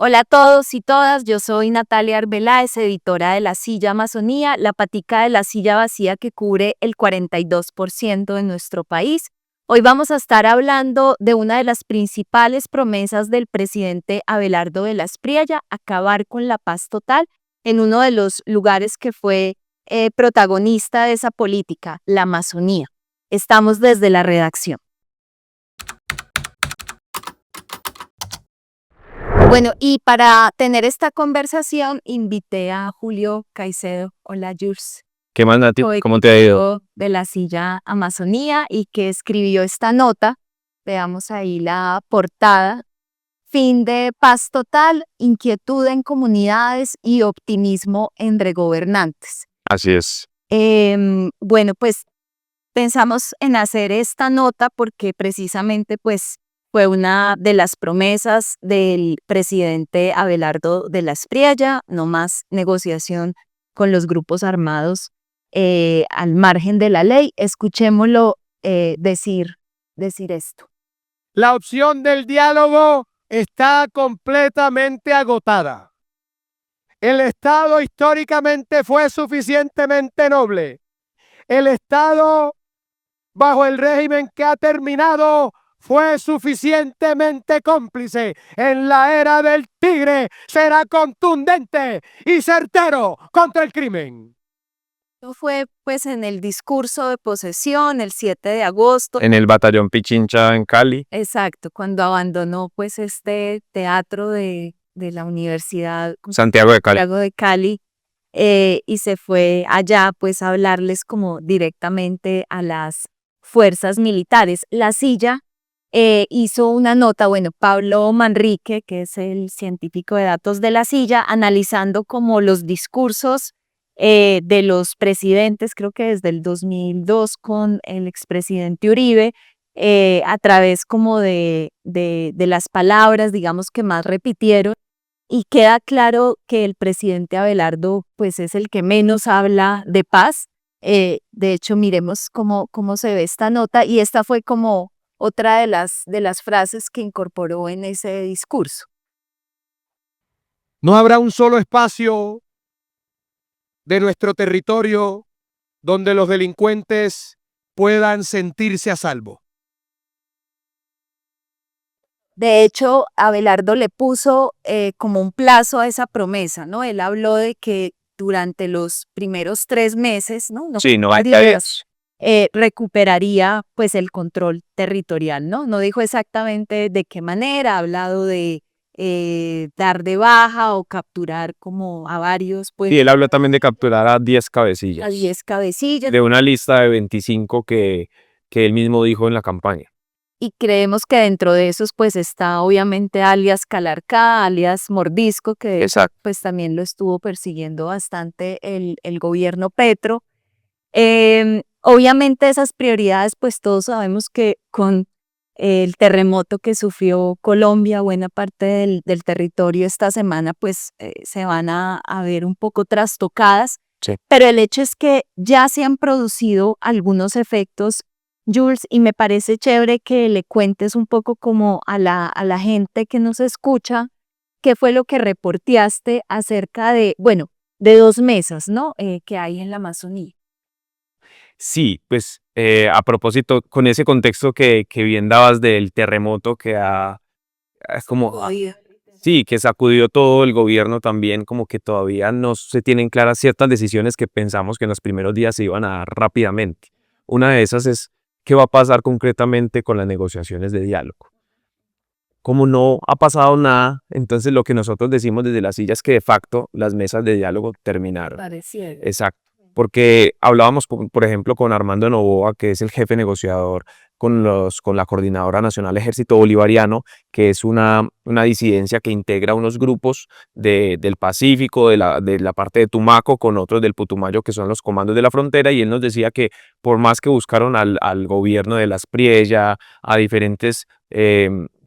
Hola a todos y todas, yo soy Natalia Arbeláez, editora de La Silla Amazonía, la patica de la silla vacía que cubre el 42% de nuestro país. Hoy vamos a estar hablando de una de las principales promesas del presidente Abelardo de la Espriella, acabar con la paz total en uno de los lugares que fue protagonista de esa política, la Amazonía. Estamos desde la redacción. Bueno, y para tener esta conversación invité a Julio Caicedo. Hola, Jules. ¿Qué más, Nati? ¿Cómo te ha ido? De La Silla Amazonía y que escribió esta nota. Veamos ahí la portada. Fin de paz total, inquietud en comunidades y optimismo entre gobernantes. Así es. Bueno, pues pensamos en hacer esta nota porque precisamente pues fue una de las promesas del presidente Abelardo de la Espriella, no más negociación con los grupos armados al margen de la ley. Escuchémoslo decir esto. La opción del diálogo está completamente agotada. El Estado históricamente fue suficientemente noble. El Estado, bajo el régimen que ha terminado, fue suficientemente cómplice. En la era del tigre será contundente y certero contra el crimen. Esto fue pues en el discurso de posesión el 7 de agosto. En el batallón Pichincha en Cali. Exacto, cuando abandonó pues este teatro de la Universidad Santiago de Cali y se fue allá pues a hablarles como directamente a las fuerzas militares. La Silla hizo una nota, bueno, Pablo Manrique, que es el científico de datos de La Silla, analizando como los discursos de los presidentes, creo que desde el 2002 con el expresidente Uribe, a través como de las palabras, digamos, que más repitieron. Y queda claro que el presidente Abelardo pues es el que menos habla de paz. De hecho, miremos cómo se ve esta nota y esta fue como otra de las frases que incorporó en ese discurso. No habrá un solo espacio de nuestro territorio donde los delincuentes puedan sentirse a salvo. De hecho, Abelardo le puso como un plazo a esa promesa, ¿no? Él habló de que durante los primeros 3 meses, ¿no? Sí, 90 días. Recuperaría pues el control territorial, ¿no? No dijo exactamente de qué manera, ha hablado de dar de baja o capturar como a varios, pues. Y él habló también de capturar a 10 cabecillas. A 10 cabecillas. De una lista de 25 que él mismo dijo en la campaña. Y creemos que dentro de esos pues está obviamente alias Calarcá, alias Mordisco, que pues también lo estuvo persiguiendo bastante el gobierno Petro. Obviamente esas prioridades pues todos sabemos que con el terremoto que sufrió Colombia, buena parte del territorio esta semana pues se van a ver un poco trastocadas. Sí. Pero el hecho es que ya se han producido algunos efectos, Jules, y me parece chévere que le cuentes un poco como a la gente que nos escucha, qué fue lo que reporteaste acerca de, bueno, de 2 mesas, ¿no? Que hay en la Amazonía. Sí, pues a propósito, con ese contexto que bien dabas del terremoto es como, sí, que sacudió todo el gobierno también, como que todavía no se tienen claras ciertas decisiones que pensamos que en los primeros días se iban a dar rápidamente. Una de esas es qué va a pasar concretamente con las negociaciones de diálogo. Como no ha pasado nada, entonces lo que nosotros decimos desde La Silla es que de facto las mesas de diálogo terminaron. Pareciera. Exacto, porque hablábamos, por ejemplo, con Armando Noboa, que es el jefe negociador, con la Coordinadora Nacional Ejército Bolivariano, que es una disidencia que integra unos grupos del Pacífico, de la parte de Tumaco, con otros del Putumayo, que son los comandos de la frontera, y él nos decía que por más que buscaron al gobierno de la Espriella, a diferentes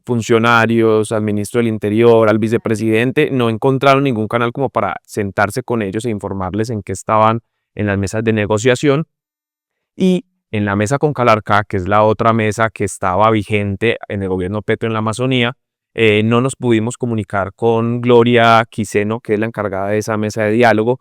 funcionarios, al ministro del Interior, al vicepresidente, no encontraron ningún canal como para sentarse con ellos e informarles en qué estaban en las mesas de negociación. Y en la mesa con Calarcá, que es la otra mesa que estaba vigente en el gobierno Petro en la Amazonía, No nos pudimos comunicar con Gloria Quiseno, que es la encargada de esa mesa de diálogo.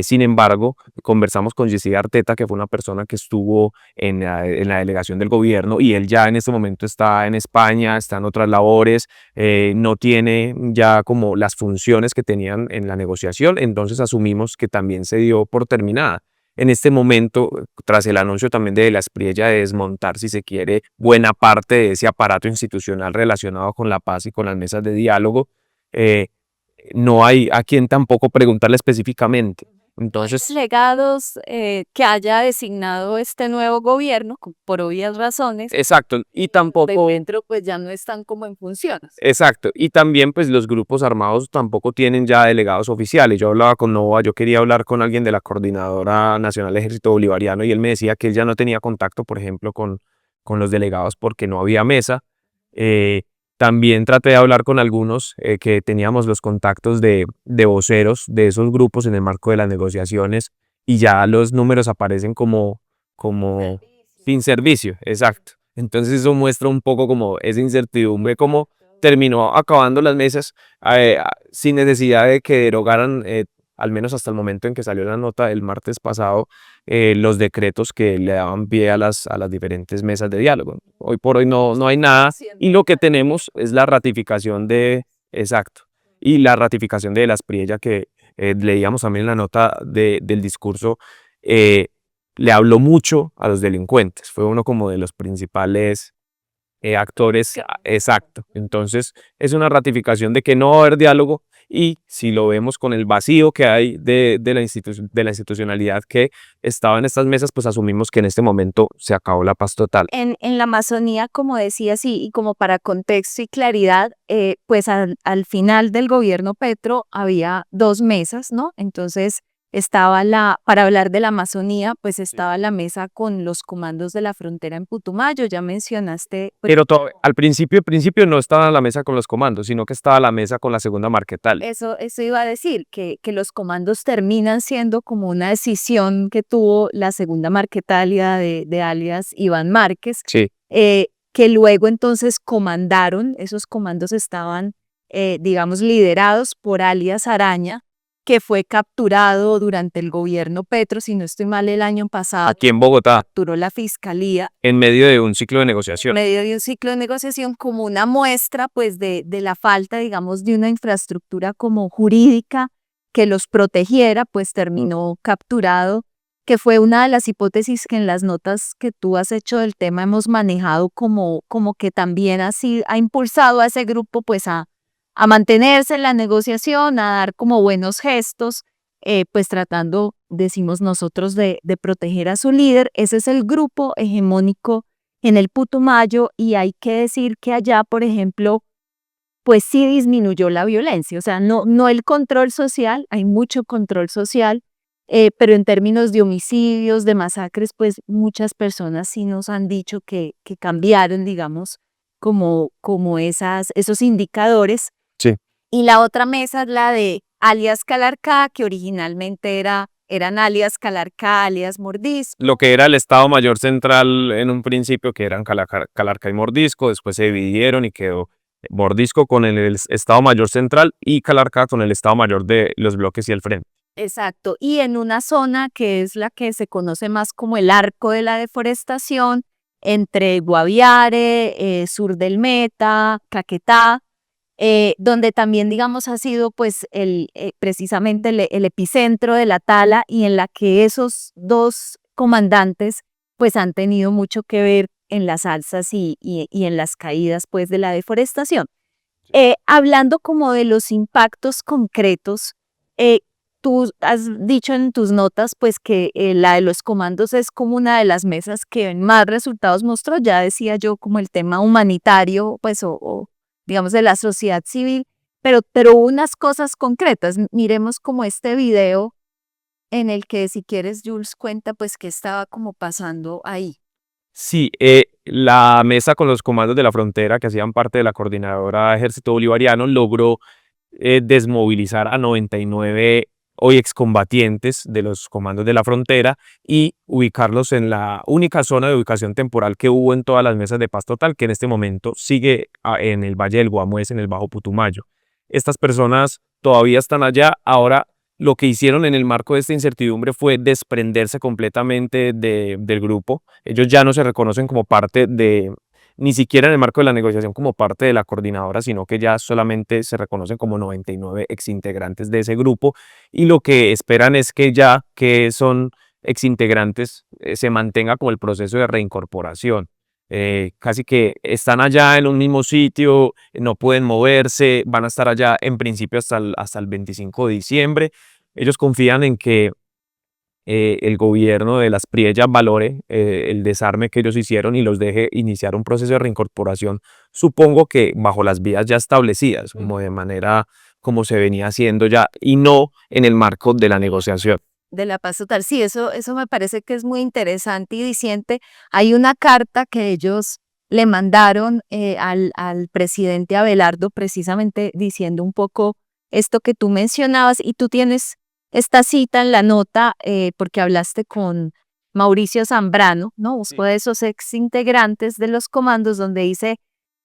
Sin embargo, conversamos con Jessy Arteta, que fue una persona que estuvo en la delegación del gobierno, y él ya en este momento está en España, está en otras labores, no tiene ya como las funciones que tenían en la negociación, entonces asumimos que también se dio por terminada. En este momento, tras el anuncio también de la Espriella de desmontar, si se quiere, buena parte de ese aparato institucional relacionado con la paz y con las mesas de diálogo, no hay a quien tampoco preguntarle específicamente. Entonces, Legados que haya designado este nuevo gobierno, por obvias razones, exacto, y tampoco, dentro pues ya no están como en funciones. exacto, y también pues los grupos armados tampoco tienen ya delegados oficiales. Yo hablaba con Nova, yo quería hablar con alguien de la Coordinadora Nacional del Ejército Bolivariano y él me decía que él ya no tenía contacto, por ejemplo, con los delegados porque no había mesa. También traté de hablar con algunos que teníamos los contactos de voceros de esos grupos en el marco de las negociaciones y ya los números aparecen como sin servicio, exacto. Entonces eso muestra un poco como esa incertidumbre, cómo terminó acabando las mesas sin necesidad de que derogaran, al menos hasta el momento en que salió la nota el martes pasado, los decretos que le daban pie a las diferentes mesas de diálogo. Hoy por hoy no hay nada y lo que tenemos es la ratificación exacto, y la ratificación de la Espriella que leíamos también en la nota del discurso, le habló mucho a los delincuentes, fue uno como de los principales actores, exacto. Entonces es una ratificación de que no va a haber diálogo y si lo vemos con el vacío que hay de la institucionalidad que estaba en estas mesas, pues asumimos que en este momento se acabó la paz total. En la Amazonía, como decía, sí, y como para contexto y claridad, pues al final del gobierno Petro había dos mesas, ¿no? Entonces estaba para hablar de la Amazonía, pues estaba la mesa con los comandos de la frontera en Putumayo, ya mencionaste. Pues, pero al principio no estaba la mesa con los comandos, sino que estaba la mesa con la segunda Marquetalia. Eso iba a decir, que los comandos terminan siendo como una decisión que tuvo la segunda Marquetalia de alias Iván Márquez, Sí. Que luego entonces comandaron, esos comandos estaban, digamos, liderados por alias Araña, que fue capturado durante el gobierno Petro, si no estoy mal, el año pasado. Aquí en Bogotá. Capturó la fiscalía. En medio de un ciclo de negociación. En medio de un ciclo de negociación como una muestra, pues, de la falta, digamos, de una infraestructura como jurídica que los protegiera, pues terminó capturado, que fue una de las hipótesis que en las notas que tú has hecho del tema hemos manejado como que también así ha impulsado a ese grupo, pues, a mantenerse en la negociación, a dar como buenos gestos, pues tratando, decimos nosotros, de proteger a su líder. Ese es el grupo hegemónico en el Putumayo y hay que decir que allá, por ejemplo, pues sí disminuyó la violencia, o sea, no el control social, hay mucho control social, pero en términos de homicidios, de masacres, pues muchas personas sí nos han dicho que cambiaron, digamos, como esos indicadores. Sí. Y la otra mesa es la de alias Calarcá, que originalmente eran alias Calarcá, alias Mordisco. Lo que era el Estado Mayor Central en un principio, que eran Calarcá y Mordisco, después se dividieron y quedó Mordisco con el Estado Mayor Central y Calarcá con el Estado Mayor de los Bloques y el Frente. Exacto, y en una zona que es la que se conoce más como el arco de la deforestación, entre Guaviare, sur del Meta, Caquetá, donde también, digamos, ha sido pues precisamente el epicentro de la tala y en la que esos dos comandantes pues han tenido mucho que ver en las alzas y en las caídas pues de la deforestación. Hablando como de los impactos concretos, tú has dicho en tus notas pues que la de los comandos es como una de las mesas que más resultados mostró, ya decía yo, como el tema humanitario pues o digamos de la sociedad civil, pero unas cosas concretas. Miremos como este video en el que, si quieres, Jules, cuenta pues qué estaba como pasando ahí. Sí, la mesa con los comandos de la frontera que hacían parte de la Coordinadora Ejército Bolivariano logró desmovilizar a 99 hoy excombatientes de los comandos de la frontera y ubicarlos en la única zona de ubicación temporal que hubo en todas las mesas de paz total, que en este momento sigue en el Valle del Guamués, en el Bajo Putumayo. Estas personas todavía están allá. Ahora, lo que hicieron en el marco de esta incertidumbre fue desprenderse completamente del grupo. Ellos ya no se reconocen como parte de, ni siquiera en el marco de la negociación, como parte de la coordinadora, sino que ya solamente se reconocen como 99 exintegrantes de ese grupo, y lo que esperan es que ya que son exintegrantes se mantenga como el proceso de reincorporación. Casi que están allá en un mismo sitio, no pueden moverse, van a estar allá en principio hasta el 25 de diciembre. Ellos confían en que el gobierno de las Priellas valore el desarme que ellos hicieron y los deje iniciar un proceso de reincorporación, supongo que bajo las vías ya establecidas, como de manera como se venía haciendo ya, y no en el marco de la negociación. De la paz total. Sí, eso me parece que es muy interesante y diciente. Hay una carta que ellos le mandaron al presidente Abelardo, precisamente diciendo un poco esto que tú mencionabas, y tú tienes esta cita en la nota porque hablaste con Mauricio Zambrano, ¿no? Sí. Fue de esos ex integrantes de los comandos, donde dice: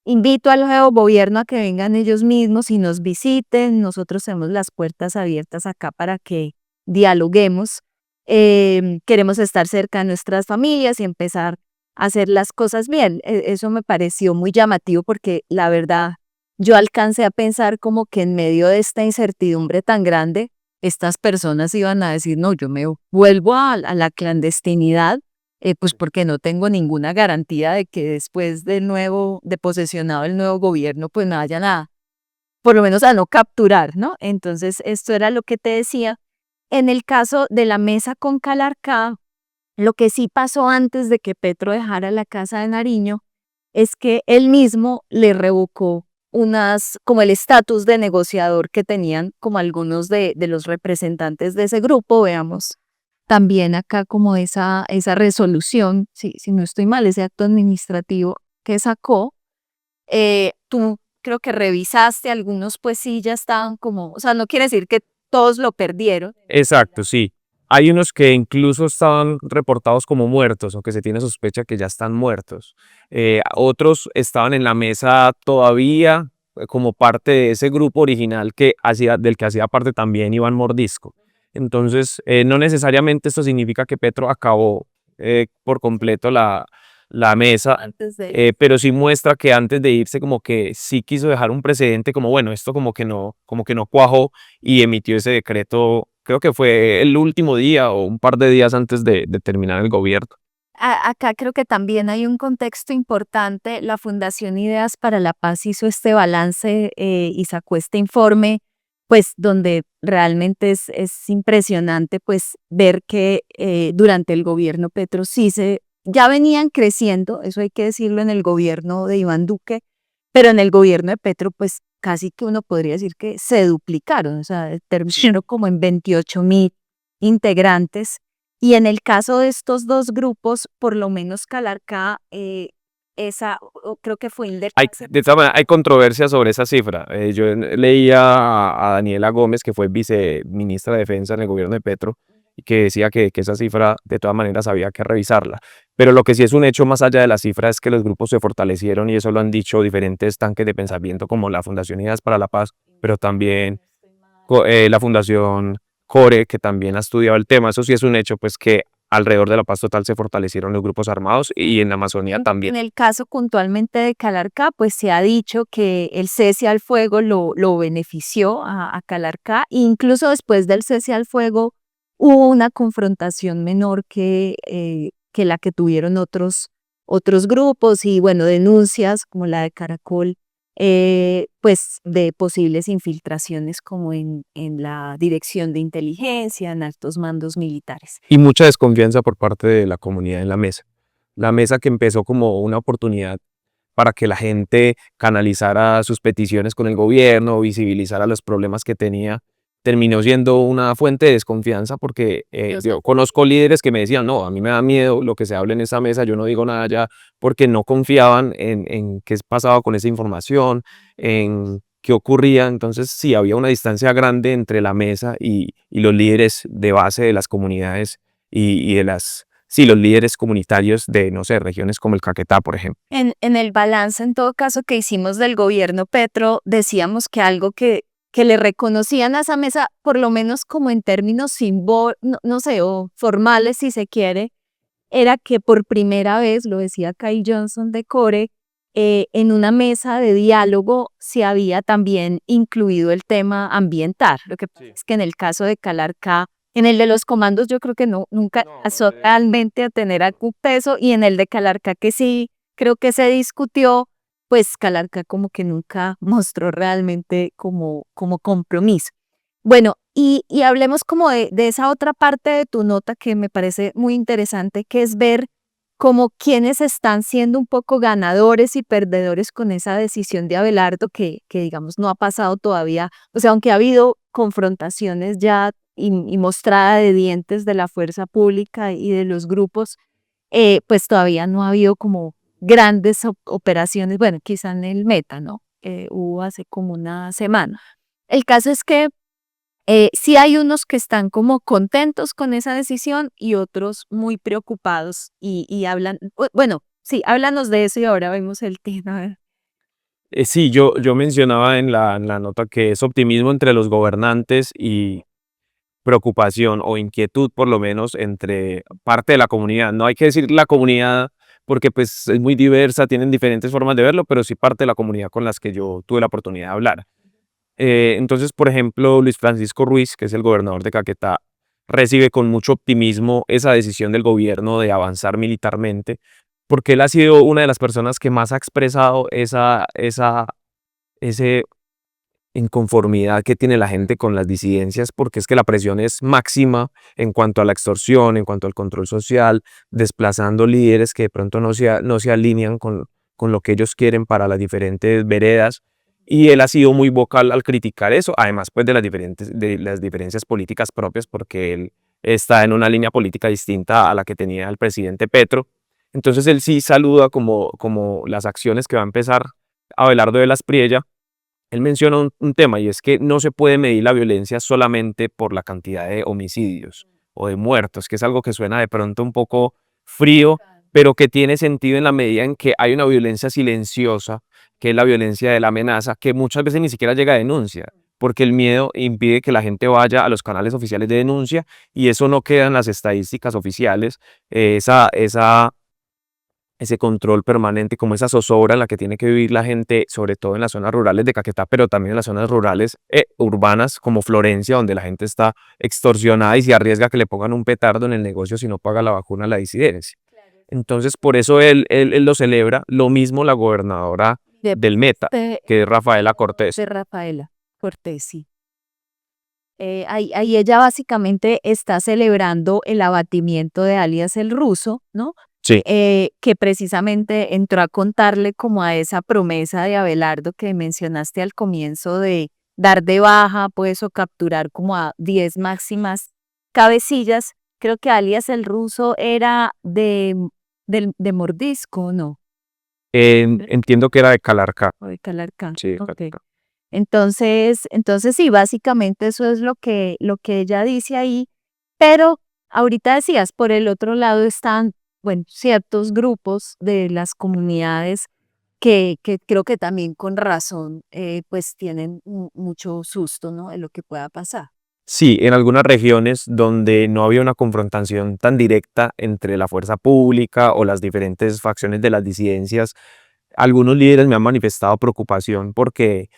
invito al nuevo gobierno a que vengan ellos mismos y nos visiten. Nosotros tenemos las puertas abiertas acá para que dialoguemos. Queremos estar cerca de nuestras familias y empezar a hacer las cosas bien. Eso me pareció muy llamativo porque la verdad yo alcancé a pensar como que en medio de esta incertidumbre tan grande, estas personas iban a decir: no, yo me vuelvo a la clandestinidad, pues porque no tengo ninguna garantía de que después de posesionado el nuevo gobierno, pues no haya nada, por lo menos a no capturar, ¿no? Entonces, esto era lo que te decía. En el caso de la mesa con Calarcá, lo que sí pasó antes de que Petro dejara la Casa de Nariño es que él mismo le revocó como el estatus de negociador que tenían como algunos de los representantes de ese grupo. Veamos también acá como esa resolución, si no estoy mal, ese acto administrativo que sacó. Tú creo que revisaste algunos, pues sí, ya estaban como, o sea, no quiere decir que todos lo perdieron. Exacto, sí. Hay unos que incluso estaban reportados como muertos o que se tiene sospecha que ya están muertos. Otros estaban en la mesa todavía como parte de ese grupo original del que hacía parte también Iván Mordisco. Entonces, no necesariamente esto significa que Petro acabó por completo la mesa, Antes de pero sí muestra que antes de irse como que sí quiso dejar un precedente, como bueno, esto como que no cuajó, y emitió ese decreto. Creo que fue el último día o un par de días antes de terminar el gobierno. Acá creo que también hay un contexto importante. La Fundación Ideas para la Paz hizo este balance y sacó este informe, pues donde realmente es impresionante pues ver que durante el gobierno Petro ya venían creciendo, eso hay que decirlo, en el gobierno de Iván Duque, pero en el gobierno de Petro pues casi que uno podría decir que se duplicaron, o sea, terminó como en 28.000 integrantes. Y en el caso de estos dos grupos, por lo menos Calarcá, creo que fue De todas maneras, hay controversia sobre esa cifra. Yo leía a Daniela Gómez, que fue viceministra de Defensa en el gobierno de Petro, y que decía que esa cifra de todas maneras había que revisarla. Pero lo que sí es un hecho más allá de la cifra es que los grupos se fortalecieron, y eso lo han dicho diferentes tanques de pensamiento como la Fundación Ideas para la Paz, pero también la Fundación Core, que también ha estudiado el tema. Eso sí es un hecho, pues que alrededor de la paz total se fortalecieron los grupos armados, y en la Amazonía también. En el caso puntualmente de Calarcá, pues se ha dicho que el cese al fuego lo benefició a Calarcá, e incluso después del cese al fuego hubo una confrontación menor que la que tuvieron otros grupos, y bueno, denuncias como la de Caracol, pues de posibles infiltraciones como en la dirección de inteligencia, en altos mandos militares. Y mucha desconfianza por parte de la comunidad en la mesa. La mesa, que empezó como una oportunidad para que la gente canalizara sus peticiones con el gobierno, visibilizara los problemas que tenía, terminó siendo una fuente de desconfianza, porque yo conozco líderes que me decían: no, a mí me da miedo lo que se hable en esa mesa, yo no digo nada ya, porque no confiaban en qué pasaba con esa información, en qué ocurría. Entonces sí, había una distancia grande entre la mesa y y los líderes de base de las comunidades y de los líderes comunitarios de, no sé, regiones como el Caquetá, por ejemplo. En el balance, en todo caso, que hicimos del gobierno Petro, decíamos que algo que le reconocían a esa mesa, por lo menos como en términos no sé, o formales si se quiere, era que por primera vez, lo decía Kai Johnson de Core, en una mesa de diálogo se había también incluido el tema ambiental. Lo que pasa es que en el caso de Calarcá, en el de los comandos yo creo que nunca pasó realmente a tener algún peso, y en el de Calarcá que sí creo que se discutió, pues Calarcá como que nunca mostró realmente como compromiso. Bueno, y hablemos como de esa otra parte de tu nota que me parece muy interesante, que es ver como quienes están siendo un poco ganadores y perdedores con esa decisión de Abelardo que digamos no ha pasado todavía, o sea, aunque ha habido confrontaciones ya y mostrada de dientes de la fuerza pública y de los grupos, pues todavía no ha habido como grandes operaciones, bueno, quizá en el Meta, ¿no? Hubo hace como una semana. El caso es que sí hay unos que están como contentos con esa decisión y otros muy preocupados y hablan, bueno, sí, háblanos de eso y ahora vemos el tema. A ver. Sí, yo mencionaba en la nota que es optimismo entre los gobernantes y preocupación o inquietud por lo menos entre parte de la comunidad. No hay que decir la comunidad porque pues es muy diversa, tienen diferentes formas de verlo, pero sí parte de la comunidad con las que yo tuve la oportunidad de hablar. Entonces, por ejemplo, Luis Francisco Ruiz, que es el gobernador de Caquetá, recibe con mucho optimismo esa decisión del gobierno de avanzar militarmente, porque él ha sido una de las personas que más ha expresado ese inconformidad que tiene la gente con las disidencias, porque es que la presión es máxima en cuanto a la extorsión, en cuanto al control social, desplazando líderes que de pronto no se alinean con lo que ellos quieren para las diferentes veredas. Y él ha sido muy vocal al criticar eso, además pues de las diferencias políticas propias, porque él está en una línea política distinta a la que tenía el presidente Petro. Entonces él sí saluda como las acciones que va a empezar Abelardo de las Priella. Él menciona un tema y es que no se puede medir la violencia solamente por la cantidad de homicidios o de muertos, que es algo que suena de pronto un poco frío, pero que tiene sentido en la medida en que hay una violencia silenciosa, que es la violencia de la amenaza, que muchas veces ni siquiera llega a denuncia, porque el miedo impide que la gente vaya a los canales oficiales de denuncia y eso no queda en las estadísticas oficiales, ese control permanente, como esa zozobra en la que tiene que vivir la gente, sobre todo en las zonas rurales de Caquetá, pero también en las zonas rurales urbanas como Florencia, donde la gente está extorsionada y se arriesga a que le pongan un petardo en el negocio si no paga la vacuna a la disidencia. Entonces, por eso él lo celebra. Lo mismo la gobernadora De, del Meta, de, que es Rafaela Cortés. de Rafaela Cortés, sí. Ahí ella básicamente está celebrando el abatimiento de alias el ruso, ¿no? Sí. Que precisamente entró a contarle como a esa promesa de Abelardo que mencionaste al comienzo de dar de baja, pues, o capturar como a 10 máximas cabecillas. Creo que alias el ruso era de Mordisco, ¿no? Entiendo que era de Calarcá. O de Calarcá. Sí, Ok. Calarcá. Entonces sí, básicamente eso es lo que ella dice ahí, pero ahorita decías, por el otro lado están, bueno, ciertos grupos de las comunidades que creo que también con razón, pues tienen mucho susto, ¿no? De lo que pueda pasar. Sí, en algunas regiones donde no había una confrontación tan directa entre la fuerza pública o las diferentes facciones de las disidencias, algunos líderes me han manifestado preocupación porque,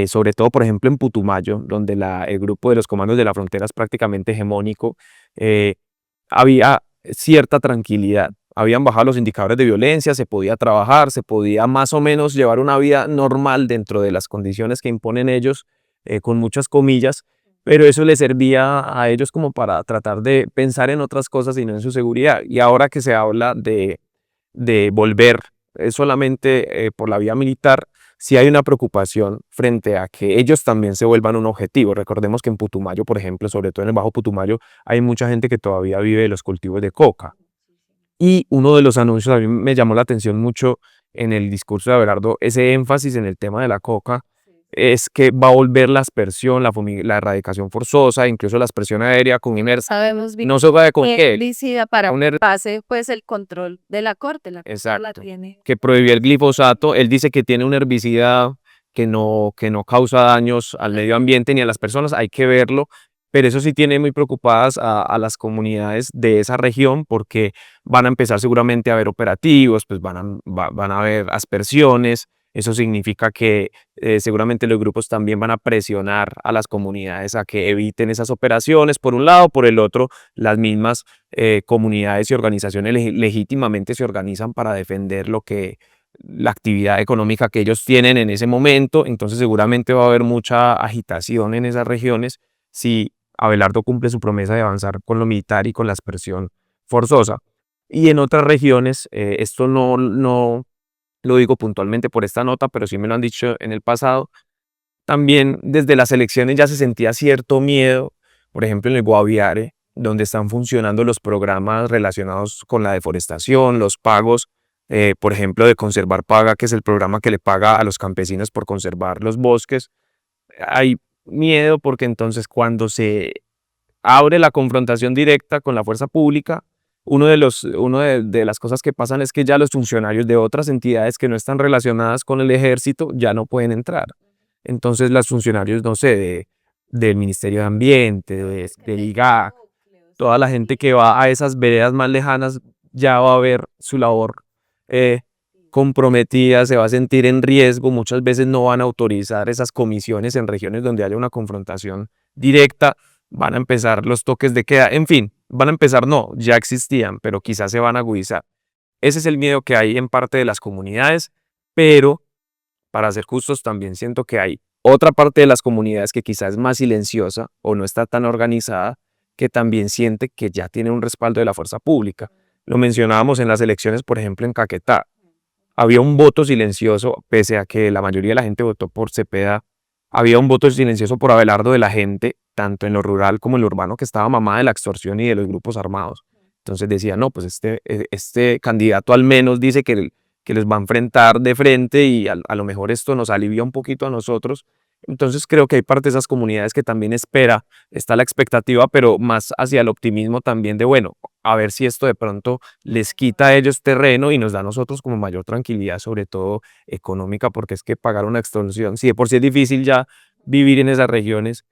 sobre todo, por ejemplo, en Putumayo, donde el grupo de los comandos de la frontera es prácticamente hegemónico, eh, había cierta tranquilidad. Habían bajado los indicadores de violencia, se podía trabajar, se podía más o menos llevar una vida normal dentro de las condiciones que imponen ellos, con muchas comillas, pero eso les servía a ellos como para tratar de pensar en otras cosas y no en su seguridad. Y ahora que se habla de volver solamente por la vía militar, sí hay una preocupación frente a que ellos también se vuelvan un objetivo. Recordemos que en Putumayo, por ejemplo, sobre todo en el Bajo Putumayo, hay mucha gente que todavía vive de los cultivos de coca. Y uno de los anuncios a mí me llamó la atención mucho en el discurso de Abelardo, ese énfasis en el tema de la coca, es que va a volver la aspersión, la erradicación forzosa, incluso la aspersión aérea con inmersa. Sabemos bien No se sabe con que qué. herbicida para Un que pase pues el control de la corte, la corte la Exacto. tiene. Que prohibió el glifosato. Él dice que tiene un herbicida que no causa daños al medio ambiente ni a las personas, hay que verlo, pero eso sí tiene muy preocupadas a las comunidades de esa región porque van a empezar seguramente a haber operativos, pues van a haber aspersiones. Eso significa que seguramente los grupos también van a presionar a las comunidades a que eviten esas operaciones, por un lado. Por el otro, las mismas comunidades y organizaciones legítimamente se organizan para defender la actividad económica que ellos tienen en ese momento. Entonces seguramente va a haber mucha agitación en esas regiones si Abelardo cumple su promesa de avanzar con lo militar y con la aspersión forzosa. Y en otras regiones, esto no lo digo puntualmente por esta nota, pero sí me lo han dicho en el pasado, también desde las elecciones ya se sentía cierto miedo, por ejemplo en el Guaviare, donde están funcionando los programas relacionados con la deforestación, los pagos, por ejemplo de Conservar Paga, que es el programa que le paga a los campesinos por conservar los bosques. Hay miedo porque entonces cuando se abre la confrontación directa con la fuerza pública, una de las cosas que pasan es que ya los funcionarios de otras entidades que no están relacionadas con el ejército ya no pueden entrar. Entonces los funcionarios, no sé, del Ministerio de Ambiente, del IGAC, toda la gente que va a esas veredas más lejanas ya va a ver su labor comprometida, se va a sentir en riesgo. Muchas veces no van a autorizar esas comisiones en regiones donde haya una confrontación directa. Van a empezar los toques de queda, en fin, van a empezar, no, ya existían, pero quizás se van a agudizar. Ese es el miedo que hay en parte de las comunidades, pero para ser justos también siento que hay otra parte de las comunidades que quizás es más silenciosa o no está tan organizada, que también siente que ya tiene un respaldo de la fuerza pública. Lo mencionábamos en las elecciones, por ejemplo, en Caquetá. Había un voto silencioso, pese a que la mayoría de la gente votó por Cepeda. Había un voto silencioso por Abelardo de la gente, tanto en lo rural como en lo urbano, que estaba mamada de la extorsión y de los grupos armados. Entonces decía, no, pues este candidato al menos dice que les va a enfrentar de frente y a lo mejor esto nos alivia un poquito a nosotros. Entonces creo que hay parte de esas comunidades que también está la expectativa, pero más hacia el optimismo también de, bueno, a ver si esto de pronto les quita a ellos terreno y nos da a nosotros como mayor tranquilidad, sobre todo económica, porque es que pagar una extorsión, si de por sí es difícil ya vivir en esas regiones,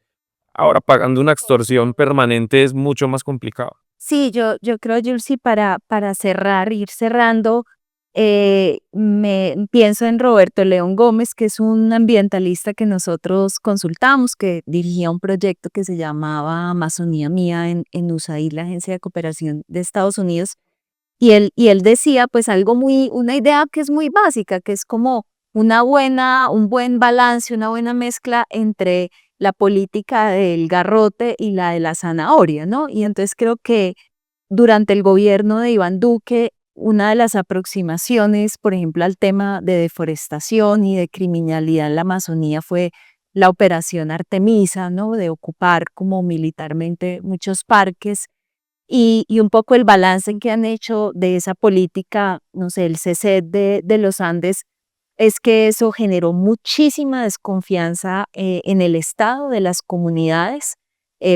ahora pagando una extorsión permanente es mucho más complicado. Sí, yo creo, Julsi, para cerrar, ir cerrando, me pienso en Roberto León Gómez, que es un ambientalista que nosotros consultamos, que dirigía un proyecto que se llamaba Amazonía Mía en USAID, la Agencia de Cooperación de Estados Unidos, y él decía pues una idea que es muy básica, que es como un buen balance, una buena mezcla entre la política del garrote y la de la zanahoria, ¿no? Y entonces creo que durante el gobierno de Iván Duque, una de las aproximaciones, por ejemplo, al tema de deforestación y de criminalidad en la Amazonía fue la operación Artemisa, ¿no? De ocupar como militarmente muchos parques y un poco el balance que han hecho de esa política, no sé, el CECET de los Andes, es que eso generó muchísima desconfianza en el Estado de las comunidades,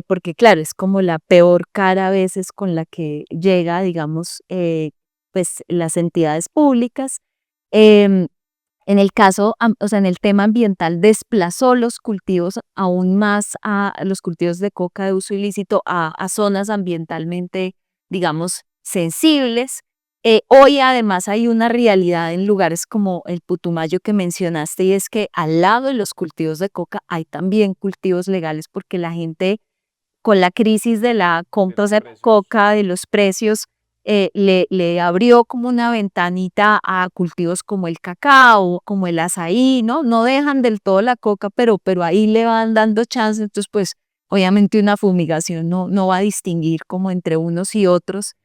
porque claro, es como la peor cara a veces con la que llega, digamos, pues las entidades públicas. Em, en el caso, o sea, en el tema ambiental, desplazó los cultivos aún más a los cultivos de coca de uso ilícito a zonas ambientalmente, digamos, sensibles. Hoy además hay una realidad en lugares como el Putumayo que mencionaste y es que al lado de los cultivos de coca hay también cultivos legales porque la gente con la crisis de la compra de coca, de los precios, le abrió como una ventanita a cultivos como el cacao, como el azaí, ¿no? No dejan del todo la coca, pero ahí le van dando chance, entonces pues obviamente una fumigación no va a distinguir como entre unos y otros.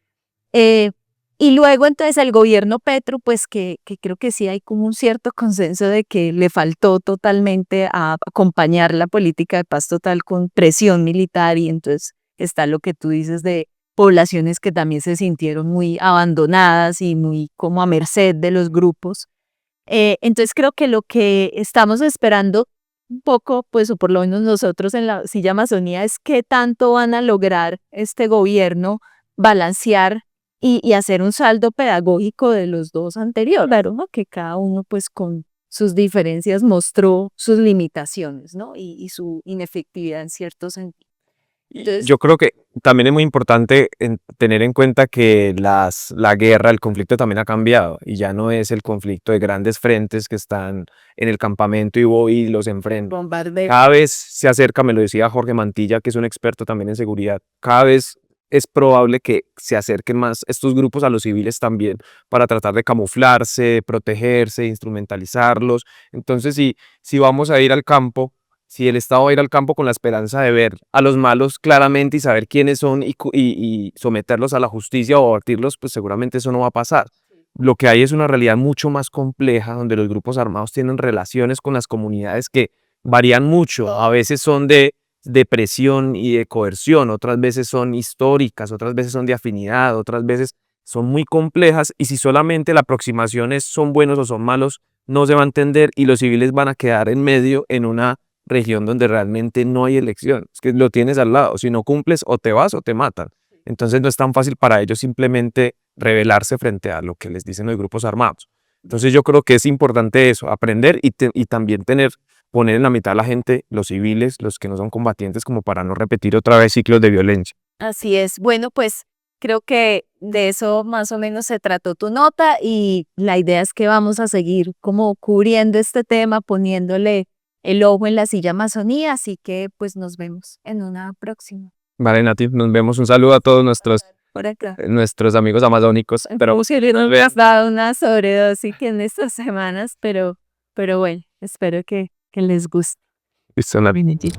Y luego entonces el gobierno Petro, pues que creo que sí hay como un cierto consenso de que le faltó totalmente a acompañar la política de paz total con presión militar y entonces está lo que tú dices de poblaciones que también se sintieron muy abandonadas y muy como a merced de los grupos. Entonces creo que lo que estamos esperando un poco, pues, o por lo menos nosotros en la Silla Amazonía, es qué tanto van a lograr este gobierno balancear y hacer un saldo pedagógico de los dos anteriores, claro, ¿no? Que cada uno pues con sus diferencias mostró sus limitaciones, ¿no? Y su inefectividad en cierto sentido. Entonces, Yo creo que también es muy importante tener en cuenta que la guerra, el conflicto también ha cambiado y ya no es el conflicto de grandes frentes que están en el campamento y voy y los enfrento. bombardeo. Cada vez se acerca, me lo decía Jorge Mantilla, que es un experto también en seguridad, cada vez es probable que se acerquen más estos grupos a los civiles también para tratar de camuflarse, protegerse, instrumentalizarlos. Entonces, si vamos a ir al campo, si el Estado va a ir al campo con la esperanza de ver a los malos claramente y saber quiénes son y someterlos a la justicia o abatirlos, pues seguramente eso no va a pasar. Lo que hay es una realidad mucho más compleja donde los grupos armados tienen relaciones con las comunidades que varían mucho. A veces son de presión y de coerción, otras veces son históricas, otras veces son de afinidad, otras veces son muy complejas y si solamente la aproximación es son buenos o son malos, no se va a entender y los civiles van a quedar en medio en una región donde realmente no hay elección, es que lo tienes al lado, si no cumples o te vas o te matan. Entonces no es tan fácil para ellos simplemente rebelarse frente a lo que les dicen los grupos armados. Entonces yo creo que es importante eso, aprender y también poner en la mitad a la gente, los civiles, los que no son combatientes, como para no repetir otra vez ciclos de violencia. Así es. Bueno, pues creo que de eso más o menos se trató tu nota y la idea es que vamos a seguir como cubriendo este tema, poniéndole el ojo en la Silla Amazonía, así que pues nos vemos en una próxima. Vale, Nati, nos vemos. Un saludo a todos Por acá. nuestros amigos amazónicos. Pero Como si no has dado una sobredosis que en estas semanas, pero bueno, espero que les guste. listo, Nati.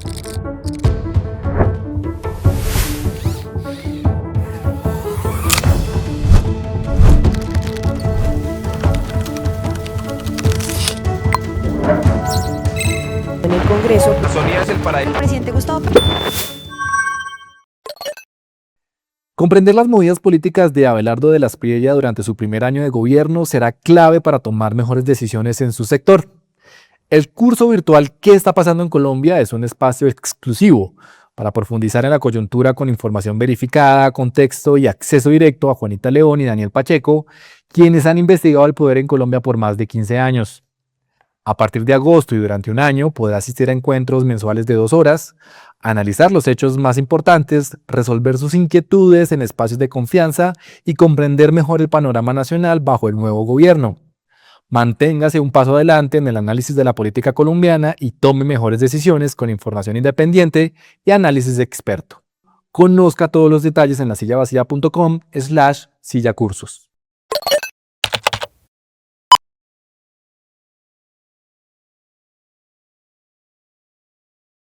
En el Congreso, Amazonía es el paraíso. el presidente Gustavo Comprender las movidas políticas de Abelardo de las Priella durante su primer año de gobierno será clave para tomar mejores decisiones en su sector. El curso virtual ¿Qué está pasando en Colombia? Es un espacio exclusivo para profundizar en la coyuntura con información verificada, contexto y acceso directo a Juanita León y Daniel Pacheco, quienes han investigado el poder en Colombia por más de 15 años. A partir de agosto y durante un año podrá asistir a encuentros mensuales de 2 horas, analizar los hechos más importantes, resolver sus inquietudes en espacios de confianza y comprender mejor el panorama nacional bajo el nuevo gobierno. Manténgase un paso adelante en el análisis de la política colombiana y tome mejores decisiones con información independiente y análisis de experto. Conozca todos los detalles en lasillavacía.com/sillacursos.